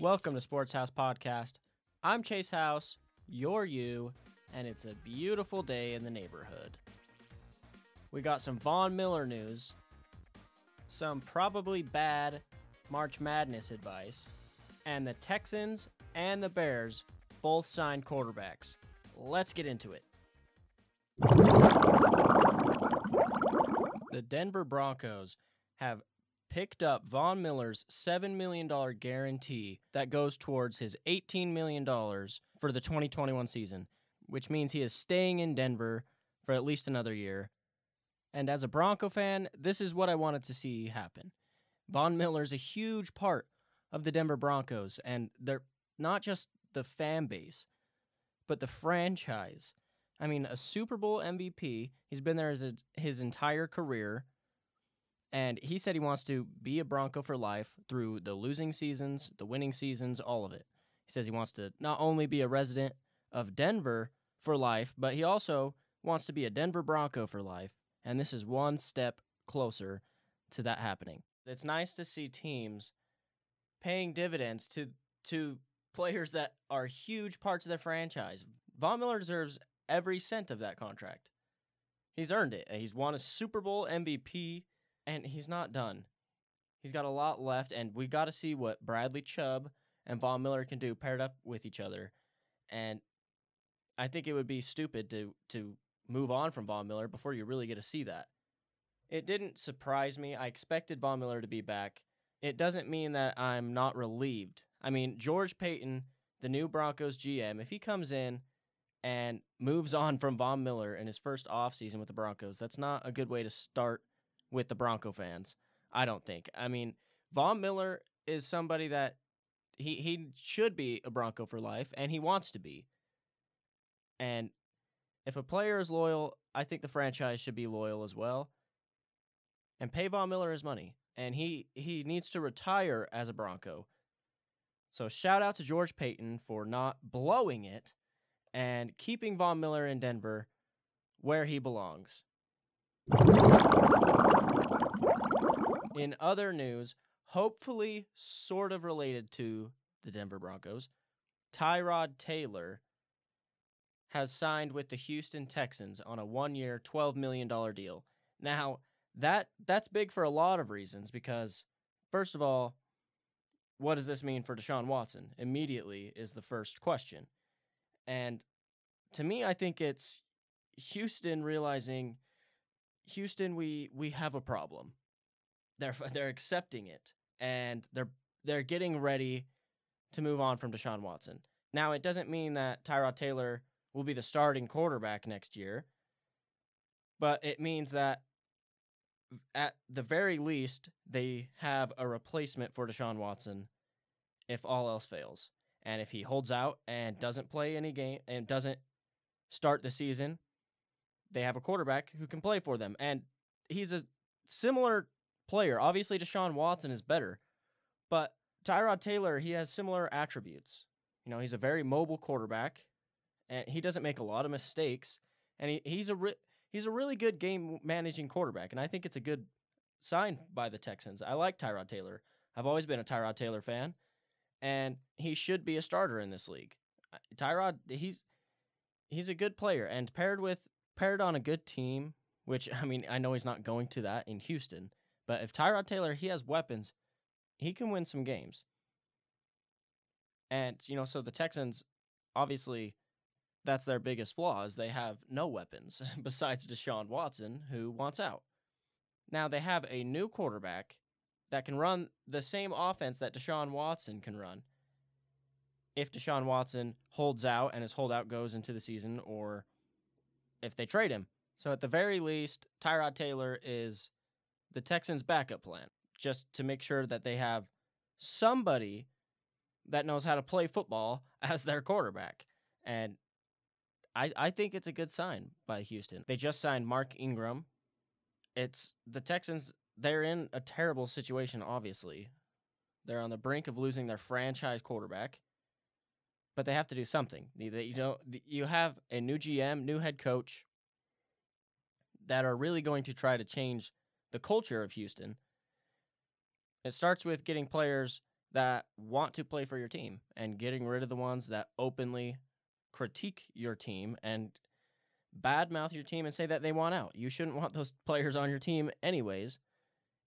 Welcome to Sports House Podcast. I'm Chase House, you're you, and it's a beautiful day in the neighborhood. We got some Von Miller news, some probably bad March Madness advice, and the Texans and the Bears both signed quarterbacks. Let's get into it. The Denver Broncos have picked up Von Miller's $7 million guarantee that goes towards his $18 million for the 2021 season, which means he is staying in Denver for at least another year. And as a Bronco fan, this is what I wanted to see happen. Von Miller's a huge part of the Denver Broncos, and they're not just the fan base, but the franchise. I mean, a Super Bowl MVP, he's been there his entire career, and he said he wants to be a Bronco for life through the losing seasons, the winning seasons, all of it. He says he wants to not only be a resident of Denver for life, but he also wants to be a Denver Bronco for life, and this is one step closer to that happening. It's nice to see teams paying dividends to players that are huge parts of their franchise. Von Miller deserves every cent of that contract. He's earned it. He's won a Super Bowl MVP, and he's not done. He's got a lot left, and we got to see what Bradley Chubb and Von Miller can do paired up with each other. And I think it would be stupid to move on from Von Miller before you really get to see that. It didn't surprise me. I expected Von Miller to be back. It doesn't mean that I'm not relieved. I mean, George Paton, the new Broncos GM, if he comes in and moves on from Von Miller in his first offseason with the Broncos, that's not a good way to start with the Bronco fans, I don't think. I mean, Von Miller is somebody that he should be a Bronco for life, and he wants to be. And if a player is loyal, I think the franchise should be loyal as well. And pay Von Miller his money. And he needs to retire as a Bronco. So shout out to George Paton for not blowing it and keeping Von Miller in Denver where he belongs. In other news, hopefully sort of related to the Denver Broncos, Tyrod Taylor has signed with the Houston Texans on a 1-year, $12 million deal. Now, that's big for a lot of reasons because, first of all, what does this mean for Deshaun Watson? Immediately is the first question. And to me, I think it's Houston realizing, Houston, we have a problem. They're accepting it, and they're getting ready to move on from Deshaun Watson. Now, it doesn't mean that Tyrod Taylor will be the starting quarterback next year, but it means that at the very least, they have a replacement for Deshaun Watson if all else fails. And if he holds out and doesn't play any game and doesn't start the season, they have a quarterback who can play for them. And he's a similar player. Obviously, Deshaun Watson is better, but Tyrod Taylor, he has similar attributes. You know, he's a very mobile quarterback, and he doesn't make a lot of mistakes, and he's a really good game-managing quarterback, and I think it's a good sign by the Texans. I like Tyrod Taylor. I've always been a Tyrod Taylor fan, and he should be a starter in this league. Tyrod, he's a good player, and paired on a good team, which, I mean, I know he's not going to that in Houston, but if Tyrod Taylor, he has weapons, he can win some games. And, you know, so the Texans, obviously, that's their biggest flaw, is they have no weapons besides Deshaun Watson, who wants out. Now, they have a new quarterback that can run the same offense that Deshaun Watson can run if Deshaun Watson holds out and his holdout goes into the season, or if they trade him. So at the very least, Tyrod Taylor is the Texans' backup plan, just to make sure that they have somebody that knows how to play football as their quarterback. And I think it's a good sign by Houston. They just signed Mark Ingram. It's the Texans, they're in a terrible situation, obviously. They're on the brink of losing their franchise quarterback, but they have to do something. You have a new GM, new head coach that are really going to try to change the culture of Houston. It starts with getting players that want to play for your team and getting rid of the ones that openly critique your team and badmouth your team and say that they want out. You shouldn't want those players on your team anyways,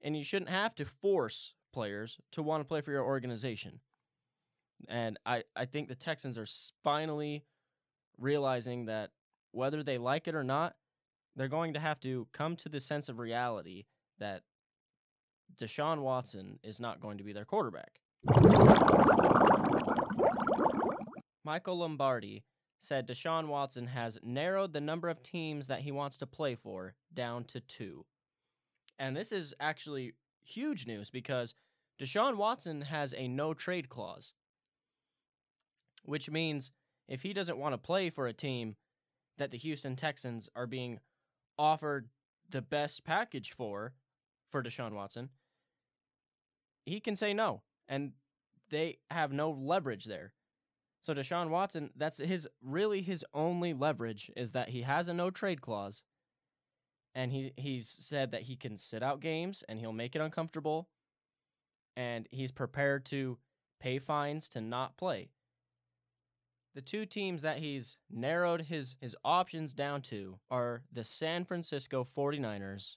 and you shouldn't have to force players to want to play for your organization. And I think the Texans are finally realizing that whether they like it or not, they're going to have to come to the sense of reality that Deshaun Watson is not going to be their quarterback. Michael Lombardi said Deshaun Watson has narrowed the number of teams that he wants to play for down to 2. And this is actually huge news because Deshaun Watson has a no-trade clause, which means if he doesn't want to play for a team that the Houston Texans are being offered the best package for Deshaun Watson, he can say no, and they have no leverage there. So Deshaun Watson, that's his only leverage is that he has a no-trade clause, and he's said that he can sit out games, and he'll make it uncomfortable, and he's prepared to pay fines to not play. The 2 teams that he's narrowed his options down to are the San Francisco 49ers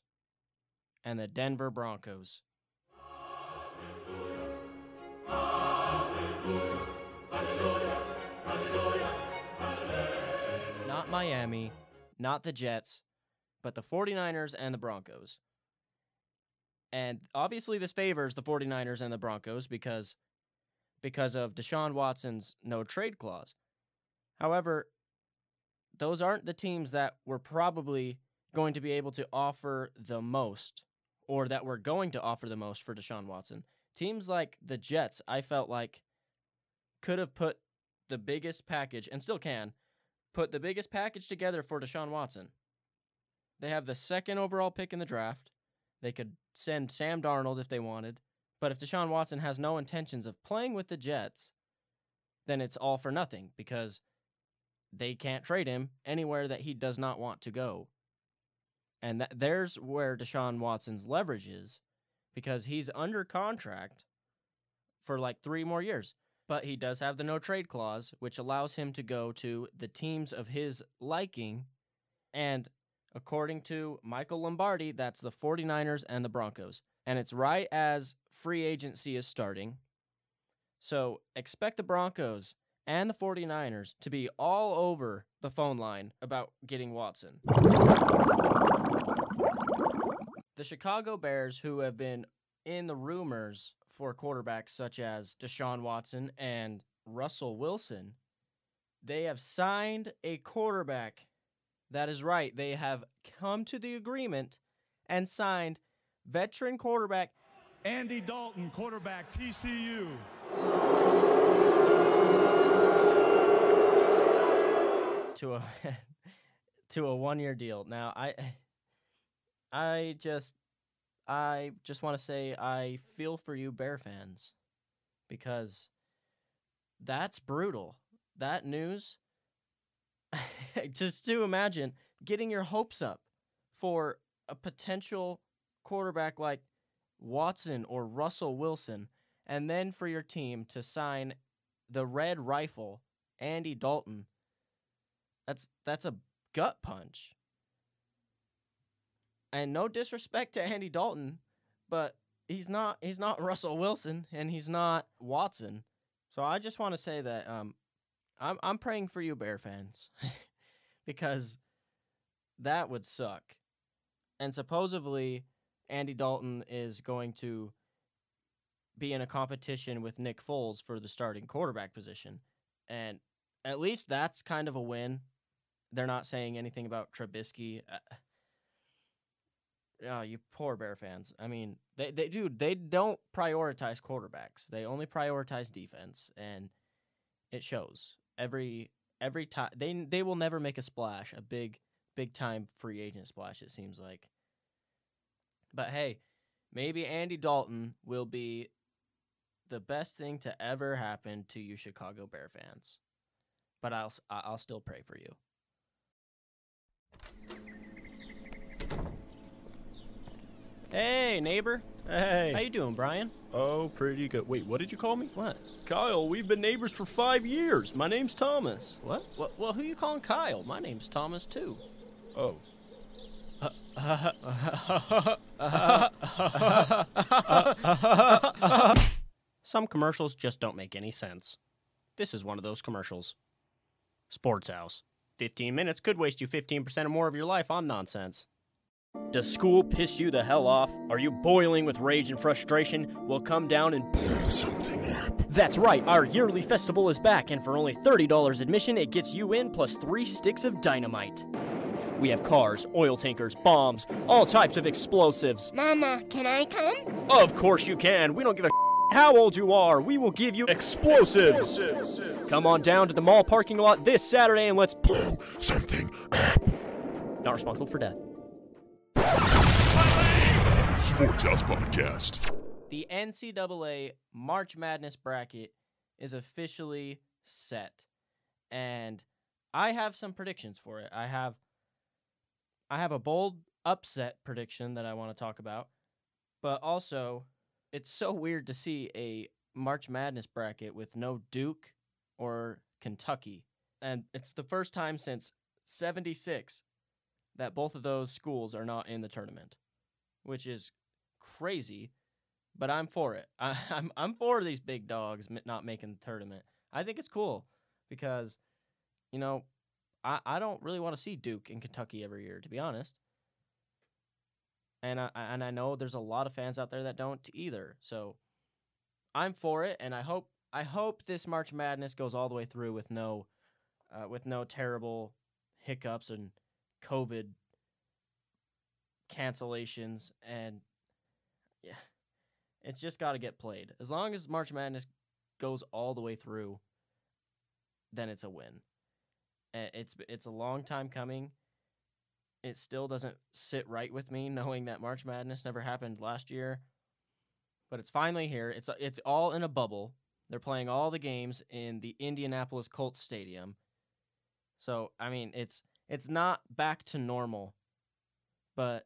and the Denver Broncos. Not Miami, not the Jets, but the 49ers and the Broncos. And obviously this favors the 49ers and the Broncos because of Deshaun Watson's no-trade clause. However, those aren't the teams that were probably going to be able to offer the most, or that were going to offer the most for Deshaun Watson. Teams like the Jets, I felt like, could have put the biggest package, and still can, put the biggest package together for Deshaun Watson. They have the 2nd overall pick in the draft. They could send Sam Darnold if they wanted. But if Deshaun Watson has no intentions of playing with the Jets, then it's all for nothing because they can't trade him anywhere that he does not want to go. And there's where Deshaun Watson's leverage is because he's under contract for like 3 more years. But he does have the no-trade clause, which allows him to go to the teams of his liking. And according to Michael Lombardi, that's the 49ers and the Broncos. And it's right as free agency is starting. So expect the Broncos and the 49ers to be all over the phone line about getting Watson. The Chicago Bears, who have been in the rumors for quarterbacks such as Deshaun Watson and Russell Wilson, they have signed a quarterback. That is right. They have come to the agreement and signed veteran quarterback Andy Dalton, quarterback, TCU. To a 1-year deal. Now, I just want to say I feel for you Bear fans because that's brutal. That news, just to imagine getting your hopes up for a potential quarterback like Watson or Russell Wilson, and then for your team to sign the Red Rifle, Andy Dalton. That's a gut punch. And no disrespect to Andy Dalton, but he's not Russell Wilson and he's not Watson. So I just want to say that I'm praying for you Bear fans because that would suck. And supposedly Andy Dalton is going to be in a competition with Nick Foles for the starting quarterback position. And at least that's kind of a win. They're not saying anything about Trubisky. Oh, you poor Bear fans. I mean, they don't prioritize quarterbacks. They only prioritize defense, and it shows. Every time they will never make a splash, a big time free agent splash, it seems like. But hey, maybe Andy Dalton will be the best thing to ever happen to you Chicago Bear fans. But I'll still pray for you. Hey, neighbor. Hey. How you doing, Brian? Oh, pretty good. Wait, what did you call me? What? Kyle, we've been neighbors for 5 years. My name's Thomas. What? Well, who you calling Kyle? My name's Thomas, too. Oh. Some commercials just don't make any sense. This is one of those commercials. Sports House. 15 minutes could waste you 15% or more of your life on nonsense. Does school piss you the hell off? Are you boiling with rage and frustration? Well, come down and blow something up. That's right, our yearly festival is back, and for only $30 admission, it gets you in plus 3 sticks of dynamite. We have cars, oil tankers, bombs, all types of explosives. Mama, can I come? Of course you can. We don't give a how old you are. We will give you explosives. Come on down to the mall parking lot this Saturday and let's blow something up. Not responsible for death. Sports House Podcast. The NCAA March Madness bracket is officially set, and I have some predictions for it. I have a bold upset prediction that I want to talk about, but also it's so weird to see a March Madness bracket with no Duke or Kentucky, and it's the first time since '76 that both of those schools are not in the tournament, which is crazy, but I'm for it. I'm for these big dogs not making the tournament. I think it's cool because, you know, I don't really want to see Duke and Kentucky every year, to be honest. And I know there's a lot of fans out there that don't either. So I'm for it, and I hope this March Madness goes all the way through with no terrible hiccups and COVID cancellations, and yeah, it's just got to get played. As long as March Madness goes all the way through, then it's a win. It's a long time coming. It still doesn't sit right with me knowing that March Madness never happened last year, but it's finally here. It's all in a bubble. They're playing all the games in the Indianapolis Colts Stadium. So, I mean, it's not back to normal, but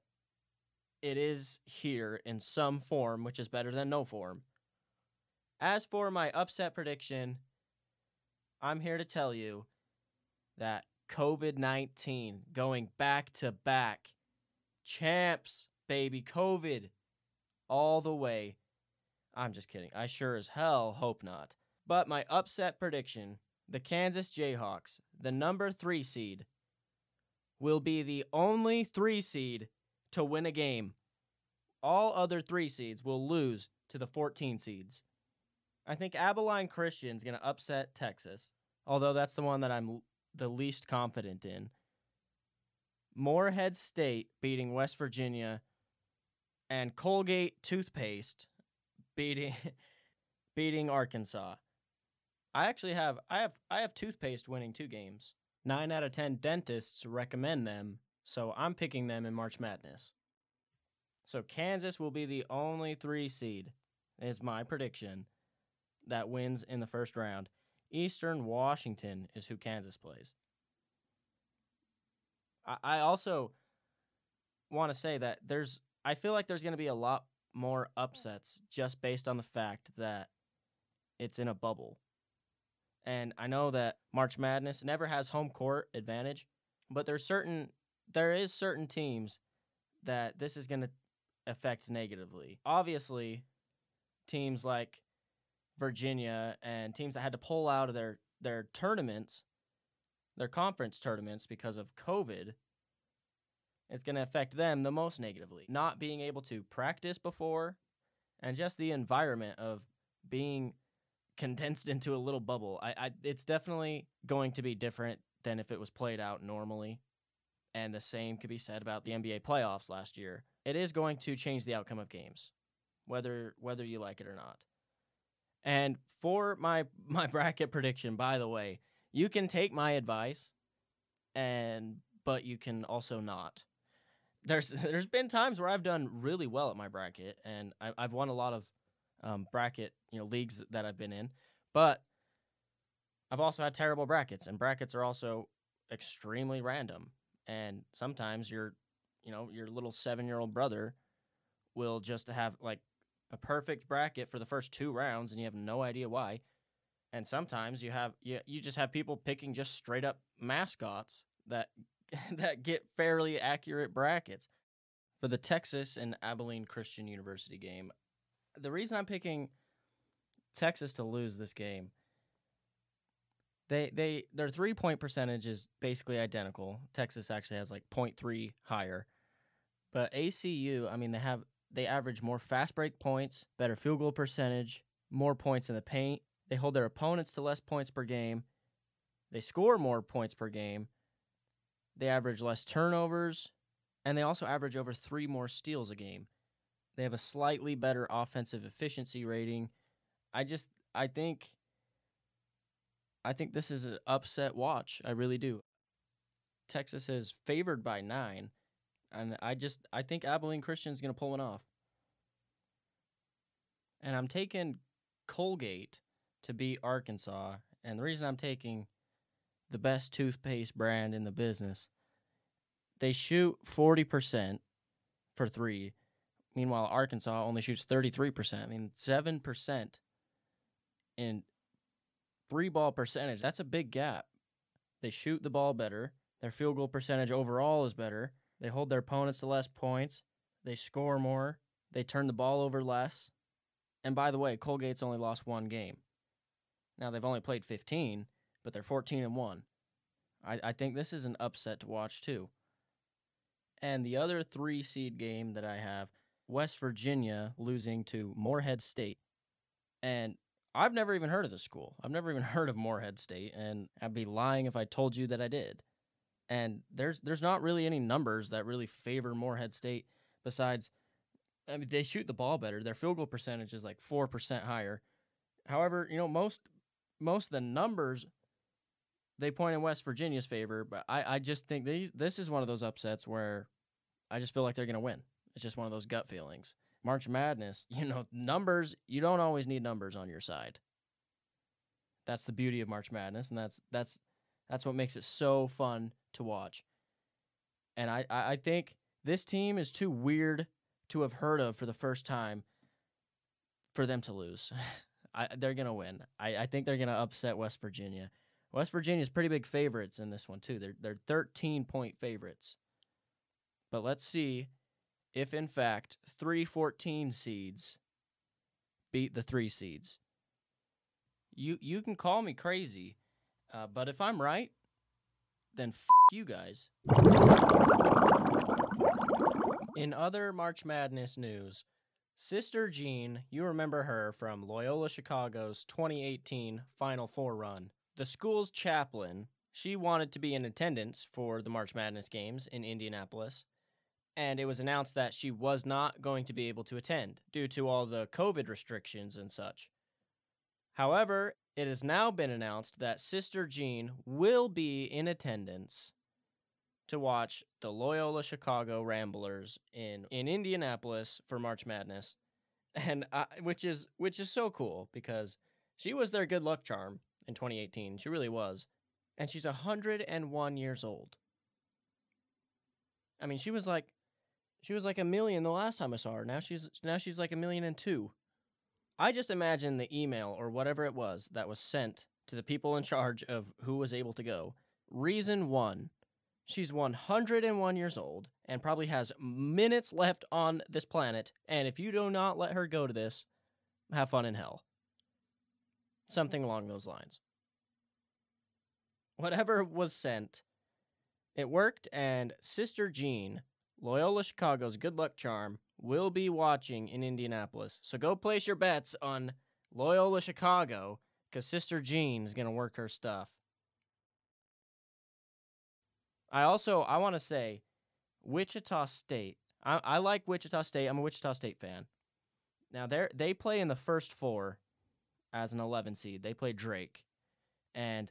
it is here in some form, which is better than no form. As for my upset prediction, I'm here to tell you that COVID-19 going back to back. Champs, baby, COVID all the way. I'm just kidding. I sure as hell hope not. But my upset prediction, the Kansas Jayhawks, the number 3 seed, will be the only 3 seed to win a game. All other 3 seeds will lose to the 14 seeds. I think Abilene Christian's going to upset Texas, although that's the one that I'm the least confident in. Morehead State beating West Virginia, and Colgate Toothpaste beating Arkansas. I have Toothpaste winning 2 games. 9 out of 10 dentists recommend them, so I'm picking them in March Madness. So Kansas will be the only 3 seed, is my prediction, that wins in the first round. Eastern Washington is who Kansas plays. I also want to say that I feel like there's going to be a lot more upsets just based on the fact that it's in a bubble. And I know that March Madness never has home court advantage, but there is certain teams that this is going to affect negatively. Obviously, teams like Virginia and teams that had to pull out of their tournaments, their conference tournaments because of COVID, it's going to affect them the most negatively. Not being able to practice before, and just the environment of being condensed into a little bubble. It's definitely going to be different than if it was played out normally. And the same could be said about the NBA playoffs last year. It is going to change the outcome of games, whether you like it or not. And for my bracket prediction, by the way, you can take my advice, but you can also not. There's been times where I've done really well at my bracket, and I've won a lot of bracket leagues that I've been in, but I've also had terrible brackets, and brackets are also extremely random. And sometimes your little 7-year-old brother will just have like a perfect bracket for the first 2 rounds, and you have no idea why. And sometimes you just have people picking just straight up mascots that that get fairly accurate brackets. For the Texas and Abilene Christian University game, the reason I'm picking Texas to lose this game, their 3-point percentage is basically identical. Texas actually has like 0.3 higher. But ACU, I mean, they average more fast break points, better field goal percentage, more points in the paint. They hold their opponents to less points per game. They score more points per game. They average less turnovers, and they also average over 3 more steals a game. They have a slightly better offensive efficiency rating. I think this is an upset watch. I really do. Texas is favored by 9, and I think Abilene Christian is going to pull one off. And I'm taking Colgate to beat Arkansas, and the reason I'm taking the best toothpaste brand in the business, they shoot 40% for 3. Meanwhile, Arkansas only shoots 33%. I mean, 7% in 3-ball percentage. That's a big gap. They shoot the ball better. Their field goal percentage overall is better. They hold their opponents to less points. They score more. They turn the ball over less. And by the way, Colgate's only lost 1 game. Now, they've only played 15, but they're 14-1. I think this is an upset to watch, too. And the other 3-seed game that I have, West Virginia losing to Morehead State. And I've never even heard of this school. I've never even heard of Morehead State, and I'd be lying if I told you that I did. And there's not really any numbers that really favor Morehead State besides, I mean, they shoot the ball better. Their field goal percentage is like 4% higher. However, most of the numbers, they point in West Virginia's favor, but I just think this is one of those upsets where I just feel like they're going to win. It's just one of those gut feelings. March Madness, numbers, you don't always need numbers on your side. That's the beauty of March Madness, and that's what makes it so fun to watch. And I think this team is too weird to have heard of for the first time for them to lose. They're going to win. I think they're going to upset West Virginia. West Virginia's pretty big favorites in this one, too. They're 13-point favorites. But let's see if, in fact, 3 14 seeds beat the 3 seeds. You can call me crazy, but if I'm right, then you guys. In other March Madness news, Sister Jean, you remember her from Loyola Chicago's 2018 Final Four run. The school's chaplain, she wanted to be in attendance for the March Madness games in Indianapolis, and it was announced that she was not going to be able to attend due to all the COVID restrictions and such. However, it has now been announced that Sister Jean will be in attendance to watch the Loyola Chicago Ramblers in Indianapolis for March Madness, and which is so cool because she was their good luck charm in 2018. She really was, and she's 101 years old. I mean, she was like $1 million the last time I saw her. Now she's like $1.2 million. I just imagine the email or whatever it was that was sent to the people in charge of who was able to go. Reason 1. She's 101 years old and probably has minutes left on this planet, and if you do not let her go to this, have fun in hell. Something along those lines. Whatever was sent, it worked, and Sister Jean, Loyola Chicago's good luck charm, will be watching in Indianapolis. So go place your bets on Loyola Chicago, because Sister Jean is going to work her stuff. I want to say Wichita State. I like Wichita State. I'm a Wichita State fan. Now, they play in the first 4 as an 11 seed. They play Drake. And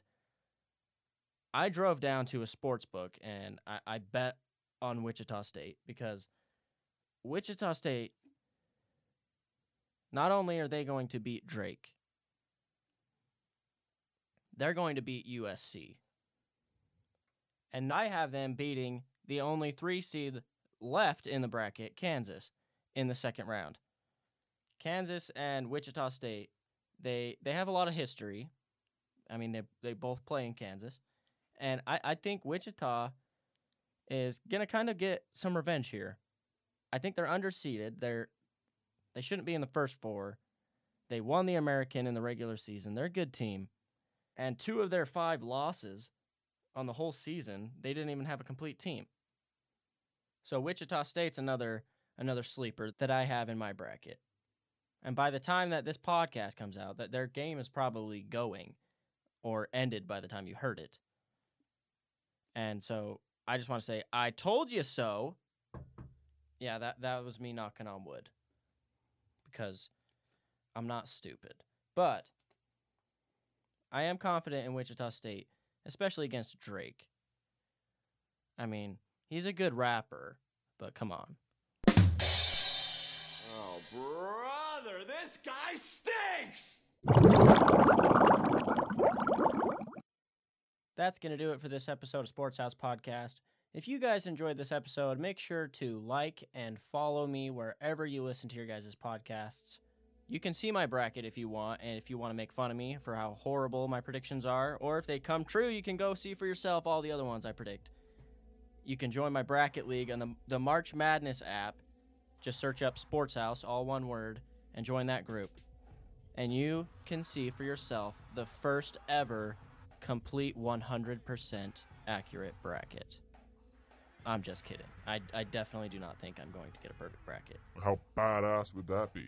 I drove down to a sports book, and I bet on Wichita State because Wichita State, not only are they going to beat Drake, they're going to beat USC. And I have them beating the only 3 seed left in the bracket, Kansas. in the second round. Kansas and Wichita State, they have a lot of history. I mean, they both play in Kansas. And I think Wichita is going to kind of get some revenge here. I think they're underseeded. They shouldn't be in the first four. They won the American in the regular season. They're a good team. And 2 of their 5 losses on the whole season, they didn't even have a complete team. So Wichita State's another sleeper that I have in my bracket. And by the time that this podcast comes out, that their game is probably going or ended by the time you heard it. And so I just want to say, I told you so. Yeah, that was me knocking on wood. Because I'm not stupid. But I am confident in Wichita State, especially against Drake. I mean, he's a good rapper, but come on. Oh, brother, this guy stinks! That's going to do it for this episode of Sports House Podcast. If you guys enjoyed this episode, make sure to like and follow me wherever you listen to your guys' podcasts. You can see my bracket if you want, and if you want to make fun of me for how horrible my predictions are, or if they come true, you can go see for yourself all the other ones I predict. You can join my bracket league on the March Madness app. Just search up Sports House, all one word, and join that group. And you can see for yourself the first ever complete 100% accurate bracket. I'm just kidding. I definitely do not think I'm going to get a perfect bracket. How badass would that be?